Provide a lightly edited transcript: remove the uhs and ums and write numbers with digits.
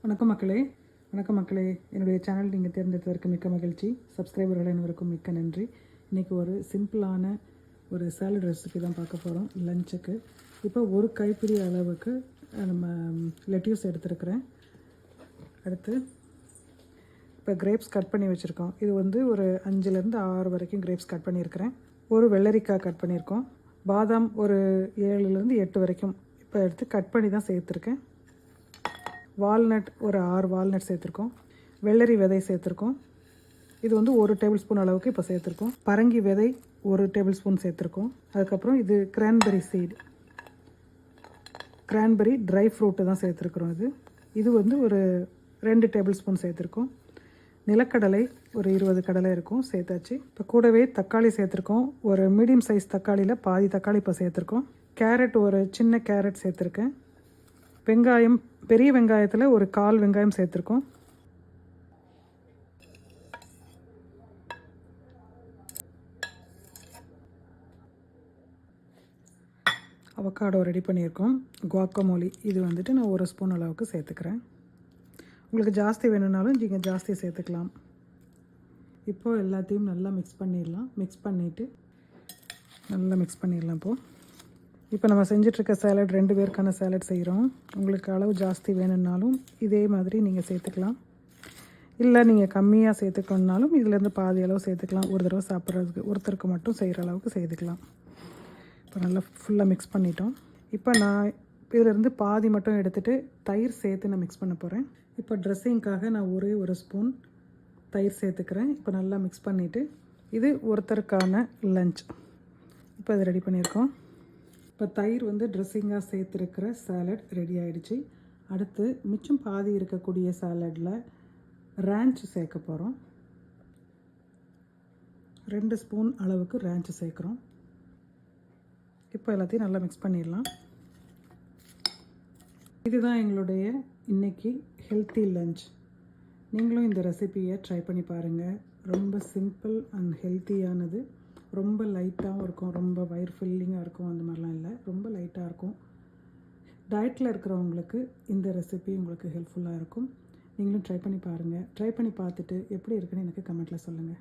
வணக்கம் மக்களே. வணக்கம் மக்களே. என்னுடைய சேனல் நீங்கள் தேர்ந்தெடுத்ததற்கு மிக்க மகிழ்ச்சி. சப்ஸ்கிரைபர்கள் அனைவருக்கும் மிக்க நன்றி. இன்றைக்கி ஒரு சிம்பிளான ஒரு சாலட் ரெசிபி தான் பார்க்க போகிறோம் லஞ்சுக்கு. இப்போ ஒரு கைப்பிடி அளவுக்கு நம்ம லெட்யூஸ் எடுத்துருக்கிறேன். அடுத்து இப்போ கிரேப்ஸ் கட் பண்ணி வச்சுருக்கோம். இது வந்து ஒரு 5லேருந்து 6 வரைக்கும் கிரேப்ஸ் கட் பண்ணியிருக்கிறேன். ஒரு வெள்ளரிக்காய் கட் பண்ணியிருக்கோம். பாதாம் ஒரு 7லேருந்து 8 வரைக்கும் இப்போ எடுத்து கட் பண்ணி தான் சேர்த்துருக்கேன். வால்நட் ஒரு 6 வால்நட் சேர்த்துருக்கோம். வெள்ளரி விதை சேர்த்துருக்கோம். இது வந்து 1 டேபிள் ஸ்பூன் அளவுக்கு இப்போ சேர்த்துருக்கோம். பரங்கி விதை 1 டேபிள் ஸ்பூன் சேர்த்துருக்கோம். அதுக்கப்புறம் இது cranberry seed, cranberry dry fruit தான் சேர்த்துருக்குறோம். இது வந்து ஒரு 2 டேபிள் ஸ்பூன் சேர்த்துருக்கோம். நிலக்கடலை ஒரு 20 கடலை இருக்கும் சேர்த்தாச்சு. இப்போ கூடவே தக்காளி சேர்த்துருக்கோம். ஒரு மீடியம் சைஸ் தக்காளியில் பாதி தக்காளி இப்போ சேர்த்துருக்கோம். கேரட் ஒரு சின்ன கேரட் சேர்த்துருக்கேன். வெங்காயம் பெரிய வெங்காயத்தில் ஒரு 1/4 வெங்காயம் சேர்த்துருக்கோம். அவக்காடோ ரெடி பண்ணியிருக்கோம். குவாக்கமோலி இது வந்துட்டு நான் 1 ஸ்பூன் அளவுக்கு சேர்த்துக்கிறேன். உங்களுக்கு ஜாஸ்தி வேணும்னாலும் நீங்கள் ஜாஸ்தி சேர்த்துக்கலாம். இப்போது எல்லாத்தையும் நல்லா மிக்ஸ் பண்ணிடலாம். நல்லா மிக்ஸ் பண்ணிடலாம். இப்போ நம்ம செஞ்சிட்ருக்க சேலட் 2 பேருக்கான சேலட் செய்கிறோம். உங்களுக்கு அளவு ஜாஸ்தி வேணும்னாலும் இதே மாதிரி நீங்கள் சேர்த்துக்கலாம். இல்லை நீங்கள் கம்மியாக சேர்த்துக்கணுன்னாலும் இதிலேருந்து பாதி அளவு சேர்த்துக்கலாம். ஒரு தடவை சாப்பிட்றதுக்கு ஒருத்தருக்கு மட்டும் செய்கிற அளவுக்கு சேர்த்துக்கலாம். இப்போ நல்லா ஃபுல்லாக மிக்ஸ் பண்ணிட்டோம். இப்போ நான் இதிலேருந்து பாதி மட்டும் எடுத்துகிட்டு தயிர் சேர்த்து நான் மிக்ஸ் பண்ண போகிறேன். இப்போ ட்ரெஸ்ஸிங்காக நான் ஒரு ஸ்பூன் தயிர் சேர்த்துக்கிறேன். இப்போ நல்லா மிக்ஸ் பண்ணிவிட்டு இது ஒருத்தருக்கான லஞ்ச் இப்போ இது ரெடி பண்ணியிருக்கோம். இப்போ தயிர் வந்து ட்ரெஸ்ஸிங்காக சேர்த்துருக்கிற சாலட் ரெடி ஆகிடுச்சு. அடுத்து மிச்சம் பாதி இருக்கக்கூடிய சாலடில் ரேன்ச் சேர்க்க போகிறோம். 2 ஸ்பூன் அளவுக்கு ரேன்ச் சேர்க்குறோம். இப்போ எல்லாத்தையும் நல்லா மிக்ஸ் பண்ணிடலாம். இதுதான் எங்களுடைய இன்றைக்கி ஹெல்த்தி லஞ்ச். நீங்களும் இந்த ரெசிபியை ட்ரை பண்ணி பாருங்கள். ரொம்ப சிம்பிள் அண்ட் ஹெல்த்தியானது. ரொம்ப லைட்டாகவும் இருக்கும், ரொம்ப வயிறு ஃபில்லிங்காக இருக்கும். அந்த மாதிரிலாம் இல்லை, ரொம்ப லைட்டாக இருக்கும். டயட்டில் இருக்கிறவங்களுக்கு இந்த ரெசிபி உங்களுக்கு ஹெல்ப்ஃபுல்லாக இருக்கும். நீங்களும் ட்ரை பண்ணி பாருங்கள். ட்ரை பண்ணி பார்த்துட்டு எப்படி இருக்குன்னு எனக்கு கமெண்ட்டில் சொல்லுங்கள்.